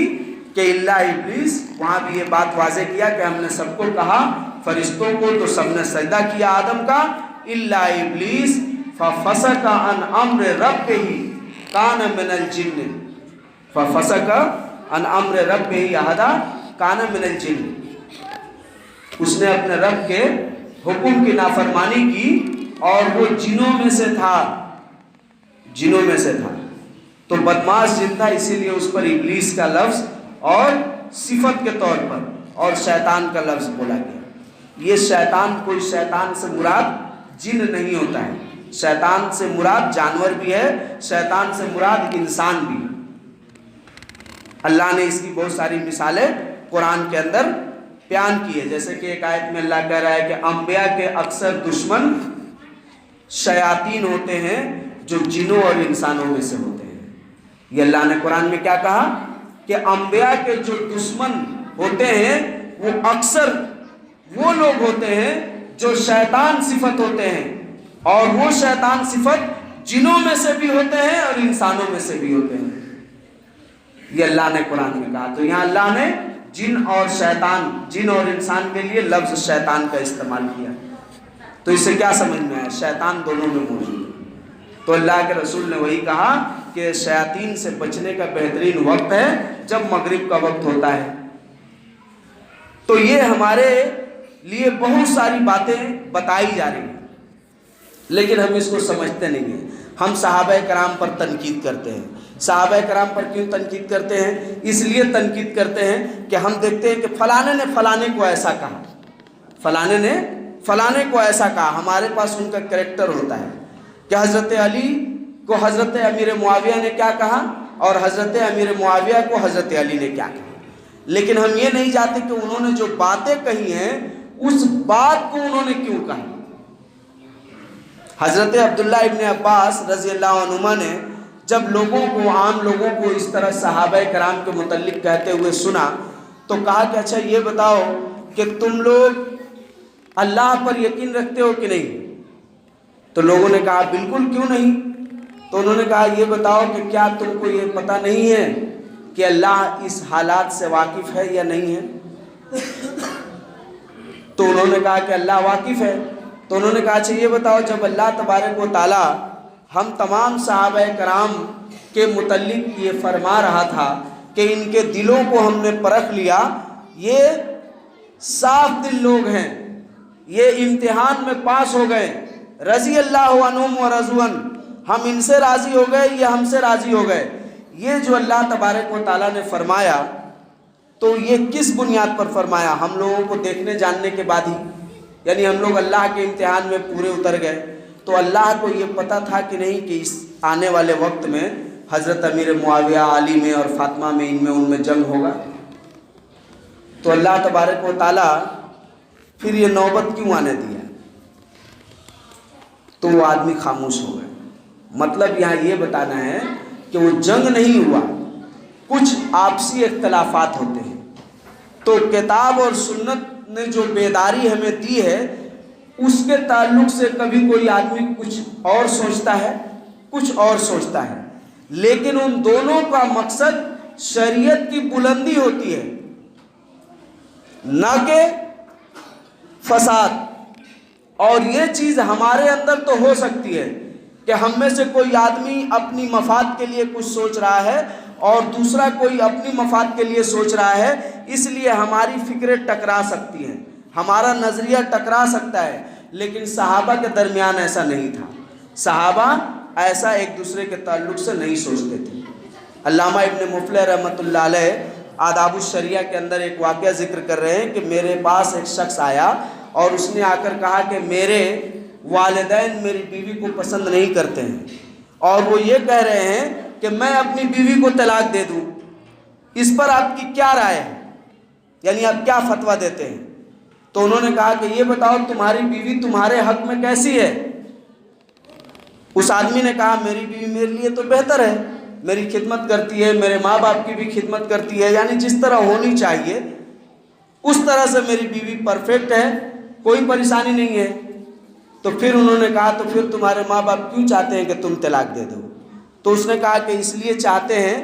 کہ الا ابلیس، وہاں بھی یہ بات واضح کیا کہ ہم نے سب کو کہا، فرشتوں کو، تو سب نے سجدہ کیا آدم کا، الا ابلیس ففسق عن امر ربہ کان من الجن، ففسق عن امر ربہ احدا کان من الجن، اس نے اپنے رب کے حکم کی نافرمانی کی اور وہ جنوں میں سے تھا، جنوں میں سے تھا۔ تو بدماش جن تھا، اسی لیے اس پر ابلیس کا لفظ اور صفت کے طور پر اور شیطان کا لفظ بولا گیا۔ یہ شیطان، کوئی شیطان سے مراد جن نہیں ہوتا ہے، شیطان سے مراد جانور بھی ہے، شیطان سے مراد انسان بھی۔ اللہ نے اس کی بہت ساری مثالیں قرآن کے اندر بیان کی ہے، جیسے کہ ایک آیت میں اللہ کہہ رہا ہے کہ انبیاء کے اکثر دشمن شیاطین ہوتے ہیں جو جنوں اور انسانوں میں سے ہوتے ہیں۔ یہ اللہ نے قرآن میں کیا کہا کہ انبیاء کے جو دشمن ہوتے ہیں وہ اکثر وہ لوگ ہوتے ہیں جو شیطان صفت ہوتے ہیں، اور وہ شیطان صفت جنوں میں سے بھی ہوتے ہیں اور انسانوں میں سے بھی ہوتے ہیں۔ یہ اللہ نے قرآن میں کہا۔ تو یہاں اللہ نے جن اور شیطان، جن اور انسان کے لیے لفظ شیطان کا استعمال کیا۔ تو اس سے کیا سمجھ میں آیا؟ شیطان دونوں میں موجود ہے۔ تو اللہ کے رسول نے وہی کہا کہ شیاطین سے بچنے کا بہترین وقت ہے جب مغرب کا وقت ہوتا ہے۔ تو یہ ہمارے لیے بہت ساری باتیں بتائی جا رہی ہیں، لیکن ہم اس کو سمجھتے نہیں ہیں۔ ہم صحابہ کرام پر تنقید کرتے ہیں۔ صحابہ کرام پر کیوں تنقید کرتے ہیں؟ اس لیے تنقید کرتے ہیں کہ ہم دیکھتے ہیں کہ فلانے نے فلانے کو ایسا کہا، فلانے نے فلانے کو ایسا کہا۔ ہمارے پاس ان کا کریکٹر ہوتا ہے کہ حضرت علی کو حضرت امیر معاویہ نے کیا کہا اور حضرت امیر معاویہ کو حضرت علی نے کیا کہا، لیکن ہم یہ نہیں جانتے کہ انہوں نے جو باتیں کہی ہیں اس بات کو انہوں نے کیوں کہا۔ حضرت عبداللہ ابن عباس رضی اللہ عنہما نے جب لوگوں کو، عام لوگوں کو اس طرح صحابہ کرام کے متعلق کہتے ہوئے سنا تو کہا کہ اچھا یہ بتاؤ کہ تم لوگ اللہ پر یقین رکھتے ہو کہ نہیں؟ تو لوگوں نے کہا بالکل، کیوں نہیں؟ تو انہوں نے کہا یہ بتاؤ کہ کیا تم کو یہ پتہ نہیں ہے کہ اللہ اس حالات سے واقف ہے یا نہیں ہے؟ تو انہوں نے کہا کہ اللہ واقف ہے۔ تو انہوں نے کہا اچھا یہ بتاؤ، جب اللہ تبارک و تعالی ہم تمام صحابہ کرام کے متعلق یہ فرما رہا تھا کہ ان کے دلوں کو ہم نے پرکھ لیا، یہ صاف دل لوگ ہیں، یہ امتحان میں پاس ہو گئے، رضی اللہ عنہم و رضوا، ہم ان سے راضی ہو گئے، یہ ہم سے راضی ہو گئے، یہ جو اللہ تبارک و تعالیٰ نے فرمایا تو یہ کس بنیاد پر فرمایا؟ ہم لوگوں کو دیکھنے جاننے کے بعد ہی، یعنی ہم لوگ اللہ کے امتحان میں پورے اتر گئے، تو اللہ کو یہ پتہ تھا کہ نہیں کہ اس آنے والے وقت میں حضرت امیر معاویہ، علی میں اور فاطمہ میں، ان میں جنگ ہوگا؟ تو اللہ تبارک و تعالیٰ پھر یہ نوبت کیوں آنے دیا؟ تو وہ آدمی خاموش ہو گئے۔ مطلب یہاں یہ بتانا ہے کہ وہ جنگ نہیں ہوا، کچھ آپسی اختلافات ہوتے ہیں۔ تو کتاب اور سنت نے جو بیداری ہمیں دی ہے اس کے تعلق سے کبھی کوئی آدمی کچھ اور سوچتا ہے، کچھ اور سوچتا ہے، لیکن ان دونوں کا مقصد شریعت کی بلندی ہوتی ہے، نہ کہ فساد. اور یہ چیز ہمارے اندر تو ہو سکتی ہے کہ ہم میں سے کوئی آدمی اپنی مفاد کے لیے کچھ سوچ رہا ہے اور دوسرا کوئی اپنی مفاد کے لیے سوچ رہا ہے، اس لیے ہماری فکریں ٹکرا سکتی ہیں، ہمارا نظریہ ٹکرا سکتا ہے. لیکن صحابہ کے درمیان ایسا نہیں تھا. صحابہ ایسا ایک دوسرے کے تعلق سے نہیں سوچتے تھے. علامہ ابن مفلح رحمۃ اللہ علیہ آداب الشریعہ کے اندر ایک واقعہ ذکر کر رہے ہیں کہ میرے پاس ایک شخص آیا اور اس نے آ کر کہا کہ میرے والدین میری بیوی کو پسند نہیں کرتے ہیں اور وہ یہ کہہ رہے ہیں کہ میں اپنی بیوی کو طلاق دے دوں، اس پر آپ کی کیا رائے ہے؟ یعنی آپ کیا فتویٰ دیتے ہیں؟ تو انہوں نے کہا کہ یہ بتاؤ تمہاری بیوی تمہارے حق میں کیسی ہے؟ اس آدمی نے کہا میری بیوی میرے لیے تو بہتر ہے، میری خدمت کرتی ہے، میرے ماں باپ کی بھی خدمت کرتی ہے، یعنی جس طرح ہونی چاہیے اس طرح سے میری بیوی پرفیکٹ ہے، کوئی پریشانی نہیں ہے. تو پھر انہوں نے کہا تو پھر تمہارے ماں باپ کیوں چاہتے ہیں کہ تم طلاق دے دو؟ تو اس نے کہا کہ اس لیے چاہتے ہیں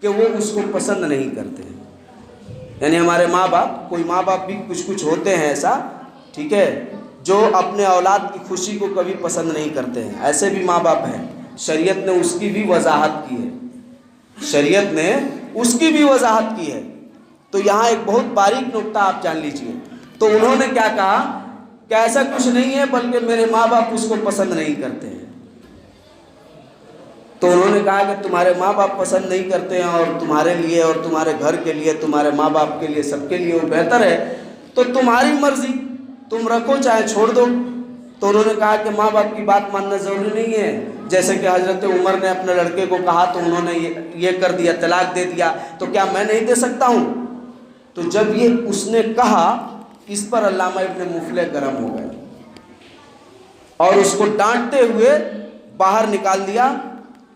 کہ وہ اس کو پسند نہیں کرتے ہیں. یعنی ہمارے ماں باپ، کوئی ماں باپ بھی کچھ ہوتے ہیں ایسا، ٹھیک ہے، جو اپنے اولاد کی خوشی کو کبھی پسند نہیں کرتے ہیں. ایسے بھی ماں باپ ہیں، شریعت نے اس کی بھی وضاحت کی ہے، شریعت نے اس کی بھی وضاحت کی ہے. تو یہاں ایک بہت باریک نکتہ آپ جان لیجئے. تو انہوں نے کیا کہا کہ ایسا کچھ نہیں ہے بلکہ میرے ماں باپ اس کو پسند نہیں کرتے ہیں. تو انہوں نے کہا کہ تمہارے ماں باپ پسند نہیں کرتے ہیں اور تمہارے لیے اور تمہارے گھر کے لیے، تمہارے ماں باپ کے لیے، سب کے لیے وہ بہتر ہے، تو تمہاری مرضی، تم رکھو چاہے چھوڑ دو. تو انہوں نے کہا کہ ماں باپ کی بات ماننا ضروری نہیں ہے. جیسے کہ حضرت عمر نے اپنے لڑکے کو کہا تو انہوں نے یہ کر دیا، طلاق دے دیا، تو کیا میں نہیں دے سکتا ہوں؟ تو جب یہ اس نے کہا، اس پر علامہ ابن مفلح گرم ہو گئے اور اس کو ڈانٹتے ہوئے باہر نکال دیا.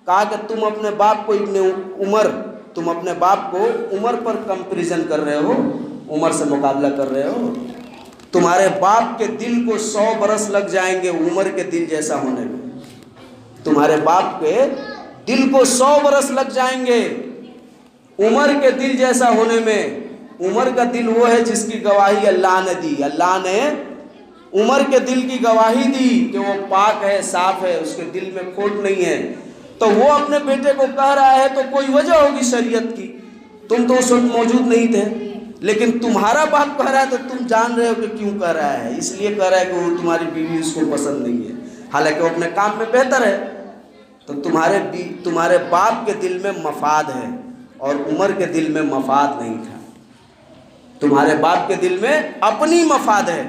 کہا کہ تم اپنے باپ کو ابن عمر، تم اپنے باپ کو عمر پر کمپیریزن کر رہے ہو، عمر سے مقابلہ کر رہے ہو. تمہارے باپ کے دل کو 100 برس لگ جائیں گے عمر کے دل جیسا ہونے میں. تمہارے باپ کے دل کو 100 برس لگ جائیں گے عمر کے دل جیسا ہونے میں. عمر کا دل وہ ہے جس کی گواہی اللہ نے دی. اللہ نے عمر کے دل کی گواہی دی کہ وہ پاک ہے، صاف ہے، اس کے دل میں کھوٹ نہیں ہے. تو وہ اپنے بیٹے کو کہہ رہا ہے تو کوئی وجہ ہوگی شریعت کی. تم تو اس وقت موجود نہیں تھے، لیکن تمہارا باپ کہہ رہا ہے تو تم جان رہے ہو کہ کیوں کہہ رہا ہے. اس لیے کہہ رہا ہے کہ وہ تمہاری بیوی اس کو پسند نہیں ہے، حالانکہ وہ اپنے کام میں بہتر ہے. تو تمہارے باپ کے دل میں مفاد ہے اور عمر کے دل میں مفاد نہیں تھا. تمہارے باپ کے دل میں اپنی مفاد ہے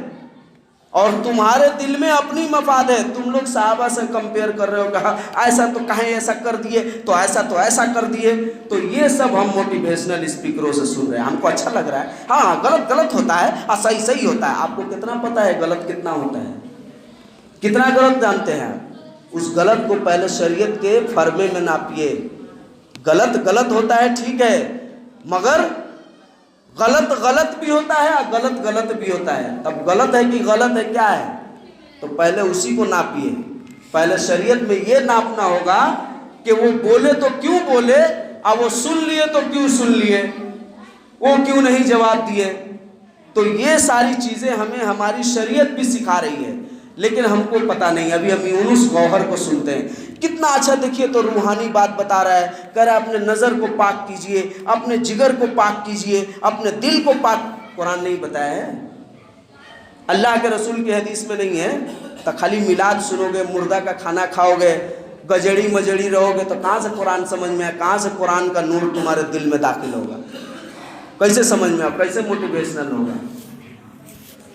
اور تمہارے دل میں اپنی مفاد ہے. تم لوگ صحابہ سے کمپیئر کر رہے ہو، کہا ایسا تو کہیں ایسا کر دیے، تو ایسا کر دیے. تو یہ سب ہم موٹیویشنل اسپیکروں سے سن رہے ہیں، ہم کو اچھا لگ رہا ہے. ہاں غلط ہوتا ہے، ہاں صحیح ہوتا ہے. آپ کو کتنا پتہ ہے غلط کتنا ہوتا ہے؟ کتنا غلط جانتے ہیں آپ؟ اس غلط کو پہلے شریعت کے فرمے میں ناپیے. غلط ہوتا ہے ٹھیک ہے، مگر غلط بھی ہوتا ہے اور غلط بھی ہوتا ہے. تب غلط ہے کہ غلط ہے کیا ہے؟ تو پہلے اسی کو ناپیے. پہلے شریعت میں یہ ناپنا ہوگا کہ وہ بولے تو کیوں بولے، اور وہ سن لیے تو کیوں سن لیے، وہ کیوں نہیں جواب دیے. تو یہ ساری چیزیں ہمیں ہماری شریعت بھی سکھا رہی ہے، لیکن ہم کو پتہ نہیں. ابھی ہم یونس گوہر کو سنتے ہیں، کتنا اچھا، دیکھیے تو روحانی بات بتا رہا ہے. کہہ رہا ہے اپنے نظر کو پاک کیجئے، اپنے جگر کو پاک کیجئے، اپنے دل کو پاک. قرآن نہیں بتایا ہے، اللہ کے رسول کی حدیث میں نہیں ہے. تو خالی میلاد سنو گے، مردہ کا کھانا کھاؤ گے، گجڑی مجڑی رہو گے، تو کہاں سے قرآن سمجھ میں آئے؟ کہاں سے قرآن کا نور تمہارے دل میں داخل ہوگا؟ کیسے سمجھ میں آئے؟ کیسے موٹیویشنل ہوگا؟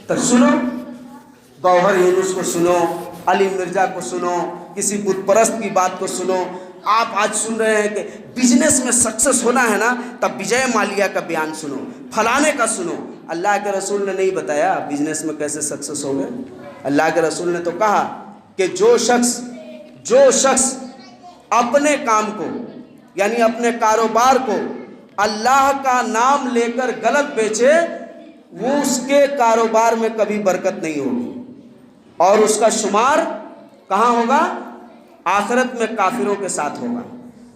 تو سنو، گوہر یونس کو سنو، علی مرزا کو سنو، کسی بت پرست کی بات کو سنو. آپ آج سن رہے ہیں کہ بزنس میں سکسس ہونا ہے نا، تب وجے مالیا کا بیان سنو، فلانے کا سنو. اللہ کے رسول نے نہیں بتایا بزنس میں کیسے سکسس ہو گئے. اللہ کے رسول نے تو کہا کہ جو شخص اپنے کام کو، یعنی اپنے کاروبار کو اللہ کا نام لے کر غلط بیچے، وہ اس کے کاروبار میں کبھی برکت نہیں ہوگی اور اس کا شمار کہاں ہوگا؟ آخرت میں کافروں کے ساتھ ہوگا.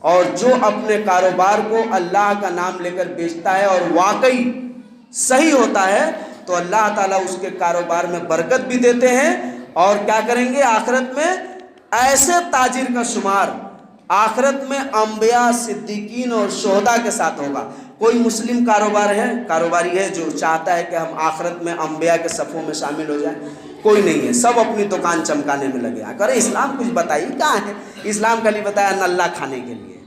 اور جو اپنے کاروبار کو اللہ کا نام لے کر بیچتا ہے اور واقعی صحیح ہوتا ہے، تو اللہ تعالیٰ اس کے کاروبار میں برکت بھی دیتے ہیں، اور کیا کریں گے آخرت میں؟ ایسے تاجر کا شمار آخرت میں انبیاء، صدیقین اور شہداء کے ساتھ ہوگا۔ کوئی مسلم کاروباری ہے جو چاہتا ہے کہ ہم آخرت میں انبیاء کے صفوں میں شامل ہو جائیں؟ کوئی نہیں ہے، سب اپنی دکان چمکانے میں لگے ہیں۔ کرے اسلام کچھ بتائیے کہاں ہے؟ اسلام خالی بتایا نلہ کھانے کے لیے۔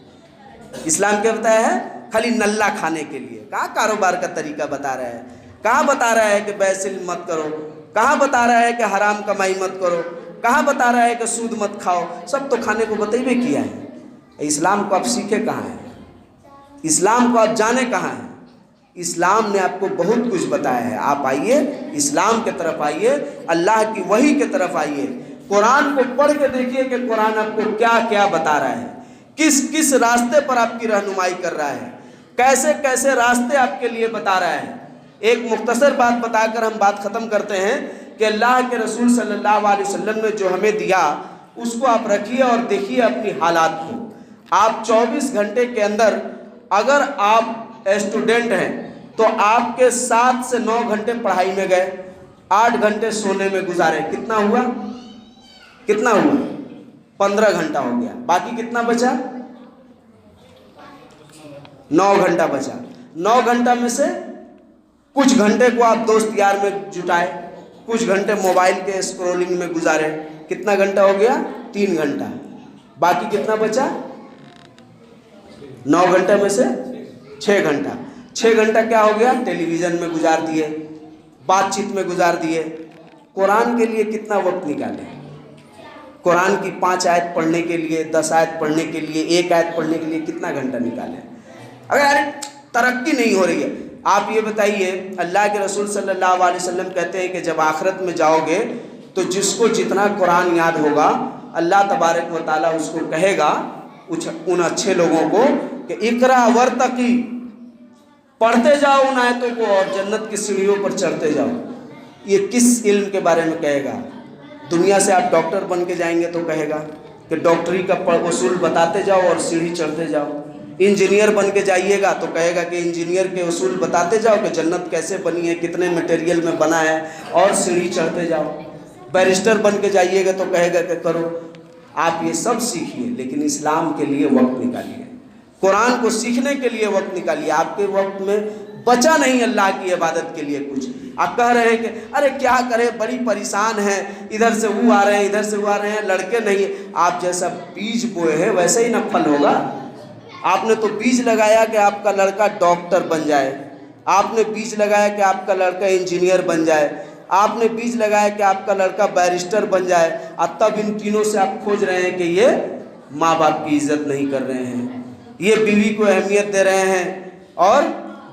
اسلام کیا بتایا ہے؟ خالی نلہ کھانے کے لیے۔ کہاں کاروبار کا طریقہ بتا رہا ہے؟ کہاں بتا رہا ہے کہ بیسل مت کرو؟ کہاں بتا رہا ہے کہ حرام کمائی مت کرو؟ کہاں بتا رہا ہے کہ سود مت کھاؤ؟ سب تو کھانے کو بتائیے کیا ہے۔ اسلام کو آپ سیکھے کہاں ہیں؟ اسلام کو آپ جانے کہاں ہیں؟ اسلام نے آپ کو بہت کچھ بتایا ہے۔ آپ آئیے، اسلام کے طرف آئیے، اللہ کی وحی کے طرف آئیے، قرآن کو پڑھ کے دیکھیے کہ قرآن آپ کو کیا کیا بتا رہا ہے، کس کس راستے پر آپ کی رہنمائی کر رہا ہے، کیسے کیسے راستے آپ کے لیے بتا رہا ہے۔ ایک مختصر بات بتا کر ہم بات ختم کرتے ہیں کہ اللہ کے رسول صلی اللہ علیہ وسلم نے جو ہمیں دیا اس کو آپ رکھیے اور دیکھیے اپنی حالات کو۔ آپ 24 گھنٹے کے اندر اگر آپ اسٹوڈنٹ ہیں تو آپ کے 7 سے 9 گھنٹے پڑھائی میں گئے، 8 گھنٹے سونے میں گزارے، کتنا ہوا؟ 15 گھنٹہ ہو گیا۔ باقی کتنا بچا؟ 9 گھنٹہ بچا۔ 9 گھنٹہ میں سے کچھ گھنٹے کو آپ دوست یار میں جٹائے، کچھ گھنٹے موبائل کے اسکرولنگ میں گزارے، کتنا گھنٹہ ہو گیا؟ 3 گھنٹہ۔ باقی کتنا بچا؟ 9 گھنٹے میں سے 6 گھنٹہ۔ 6 گھنٹہ کیا ہو گیا؟ ٹیلی ویژن میں گزار دیے، بات چیت میں گزار دیے۔ قرآن کے لیے کتنا وقت نکالے؟ قرآن کی 5 آیت پڑھنے کے لیے، 10 آیت پڑھنے کے لیے، 1 آیت پڑھنے کے لیے کتنا گھنٹہ نکالے؟ اگر ترقی نہیں ہو رہی ہے، آپ یہ بتائیے، اللہ کے رسول صلی اللہ علیہ وسلم کہتے ہیں کہ جب آخرت میں جاؤ گے تو جس کو جتنا قرآن یاد ہوگا اللہ تبارک و تعالیٰ اس کو کہے گا، ان اچھے لوگوں کو کہ اقرا ورتقی، پڑھتے جاؤ ان آیتوں کو اور جنت کی سیڑھیوں پر چڑھتے جاؤ۔ یہ کس علم کے بارے میں کہے گا؟ دنیا سے آپ ڈاکٹر بن کے جائیں گے تو کہے گا کہ ڈاکٹری کا اصول بتاتے جاؤ اور سیڑھی چڑھتے جاؤ۔ انجینئر بن کے جائیے گا تو کہے گا کہ انجینئر کے اصول بتاتے جاؤ کہ جنت کیسے بنی ہے، کتنے مٹیریل میں بنا ہے، اور سیڑھی چڑھتے جاؤ۔ بیرسٹر بن کے جائیے گا تو کہے گا کہ کرو۔ آپ یہ سب سیکھیے لیکن اسلام کے لیے وقت نکالیے، قرآن کو سیکھنے کے لیے وقت نکالیے۔ آپ کے وقت میں بچا نہیں اللہ کی عبادت کے لیے کچھ۔ آپ کہہ رہے ہیں کہ ارے کیا کرے، بڑی پریشان ہیں، ادھر سے وہ آ رہے ہیں، ادھر سے وہ آ رہے ہیں، لڑکے نہیں۔ آپ جیسا بیج بوئے ہیں ویسے ہی نہ پھل ہوگا۔ آپ نے تو بیج لگایا کہ آپ کا لڑکا ڈاکٹر بن جائے، آپ نے بیج لگایا کہ آپ کا لڑکا انجینئر بن جائے، آپ نے بیج لگایا کہ آپ کا لڑکا بیرسٹر بن جائے، اور تب ان تینوں سے آپ کھوج رہے ہیں کہ یہ ماں باپ کی عزت نہیں کر رہے ہیں، یہ بیوی کو اہمیت دے رہے ہیں اور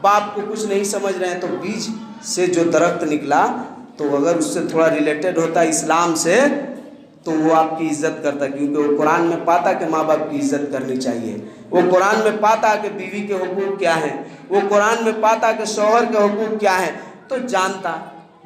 باپ کو کچھ نہیں سمجھ رہے ہیں۔ تو بیج سے جو درخت نکلا تو اگر اس سے تھوڑا ریلیٹڈ ہوتا اسلام سے تو وہ آپ کی عزت کرتا، کیونکہ وہ قرآن میں پاتا کہ ماں باپ کی عزت کرنی چاہیے، وہ قرآن میں پاتا کہ بیوی کے حقوق کیا ہیں، وہ قرآن میں پاتا کہ شوہر کے حقوق کیا ہیں، تو جانتا۔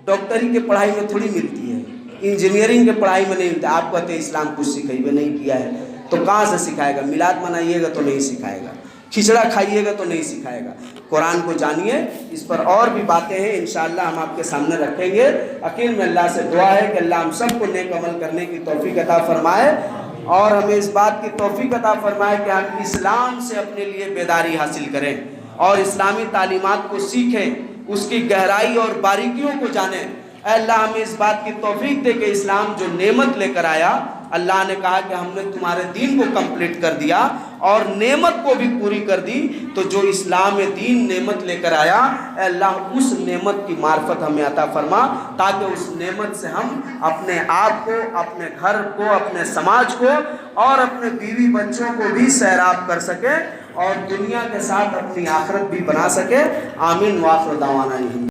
ڈاکٹری کے پڑھائی میں تھوڑی ملتی ہے، انجینئرنگ کے پڑھائی میں نہیں ملتا۔ آپ کہتے ہیں اسلام کچھ سکھائی ہوئے نہیں کیا ہے، تو کہاں سے سکھائے گا؟ میلاد منائیے گا تو نہیں سکھائے گا، کھچڑا کھائیے گا تو نہیں سکھائے گا۔ قرآن کو جانیے، اس پر اور بھی باتیں ہیں انشاءاللہ ہم آپ کے سامنے رکھیں گے۔ عقیل میں اللہ سے دعا ہے کہ اللہ ہم سب کو نیک عمل کرنے کی توفیق عطا فرمائے، اور ہمیں اس بات کی توفیق عطا فرمائے کہ ہم اسلام سے اپنے لیے بیداری حاصل کریں اور اسلامی تعلیمات کو سیکھیں، اس کی گہرائی اور باریکیوں کو جانیں۔ اے اللہ ہمیں اس بات کی توفیق دے کہ اسلام جو نعمت لے کر آیا، اللہ نے کہا کہ ہم نے تمہارے دین کو کمپلیٹ کر دیا اور نعمت کو بھی پوری کر دی، تو جو اسلام دین نعمت لے کر آیا، اے اللہ اس نعمت کی معرفت ہمیں عطا فرما، تاکہ اس نعمت سے ہم اپنے آپ کو، اپنے گھر کو، اپنے سماج کو اور اپنے بیوی بچوں کو بھی سیراب کر سکیں اور دنیا کے ساتھ اپنی آخرت بھی بنا سکیں۔ آمین وآخر دعوانا۔